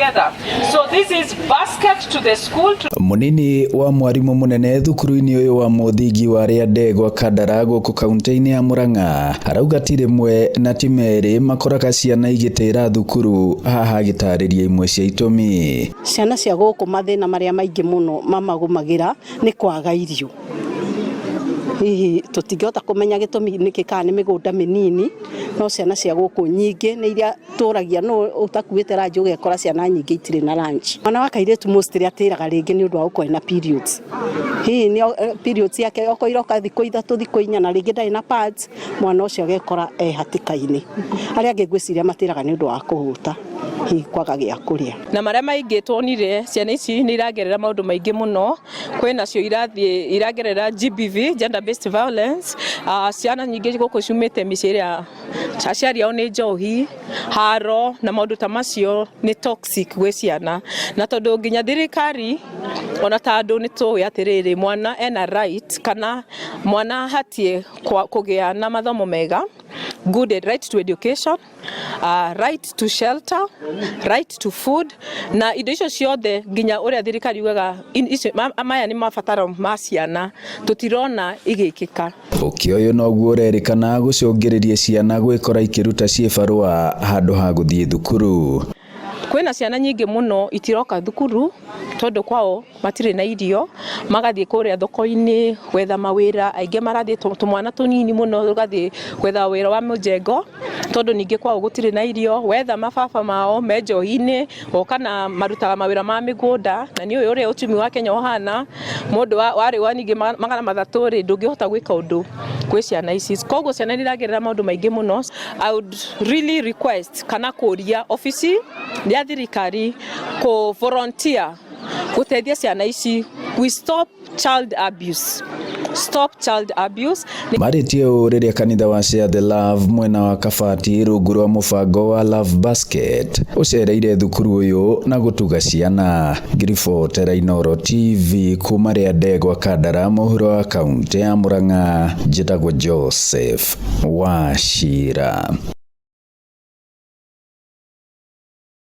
together. So this is basket to the school. Munini wa mwarimu munene thukuru-ini uyu wa muthingi wa Rĩandegwa Kandara guku kaunti-ini ya Murang'a arauga ti rimwe na ti meri makoraga ciana igitira thukuru haha gitariria imwe cia itumi. Ciana cia guku mathina maria maingi muno mamagumagira ni kwaga irio. Hihi tutingihota kumenya gitumi niki kana ni migunda minini no ciana cia guku nyingi ni iria turagia no utakuite ranji ugekora ciana nyingi itire na lunch. Mwana wa kairitu mostly atiraga ringi ni undu wa gukorwo na periods. Hihi ni periods yake okoiroka thikũ 3 thikũ 4 na ringi ndari na pads mwana ucio agekora hatikaini. Aria angi ngwiciria matiraga ni undu wa kuhuta kwaga gĩa kũrĩa. Na maria maingi tuonire ciana ici ni iragerera maundu maingi muno kwina cio iragerera GBV gender based violence. Ciana nyingi guku ciumite miciria aciari ao ni njohi haro na maundu ta macio ni toxic gwe ciana na tondu nginya thirikari ona tandu ni tuwi atiriri mwana ena right kana mwana hatie kugia na mathomo mega, good right to education, right to shelter, right to food na indo icio ciothe nginya uria thirikari ugaga maya ni mabataro ma ciana tutirona igikika. Ukioyo noguo urerikana gucungiriria ciana gwikora ikiruta ciebarua handu ha guthie thukuru. Kwina ciana nyingi muno itiroka thukuru tondu kwao matire na irio magathie kuria thoko-ini gwetha mawira aingi marathie tumwana tunini muno ugathie gwetha wira wa mujengo tondu ningi kwao gutire na irio wetha mababa mao menjohi-ini okana marutaga mawira ma migunda na ni uyu uria uchumi wa Kenya uhana mundu wari wa ningi magana mathatu ri ndungihota gwika undu kwi ciana ici koguo ciana ni iragerera maundu maingi muno. I would really request kana kuria ofisi ya thirikari ko volunteer gutethia ciana ici. We stop child abuse. Stop child abuse. Maritie riria kanitha wa Share the Love mwena wa Kabati rungu rwa mubango wa Love Basket ucereire thukuru uyu na gutuga ciana. Ngiribotera Inooro TV kuma Rĩandegwa Kandara mũhuro wa kaunti ya Murang'a njĩtagwo Joseph Wachira.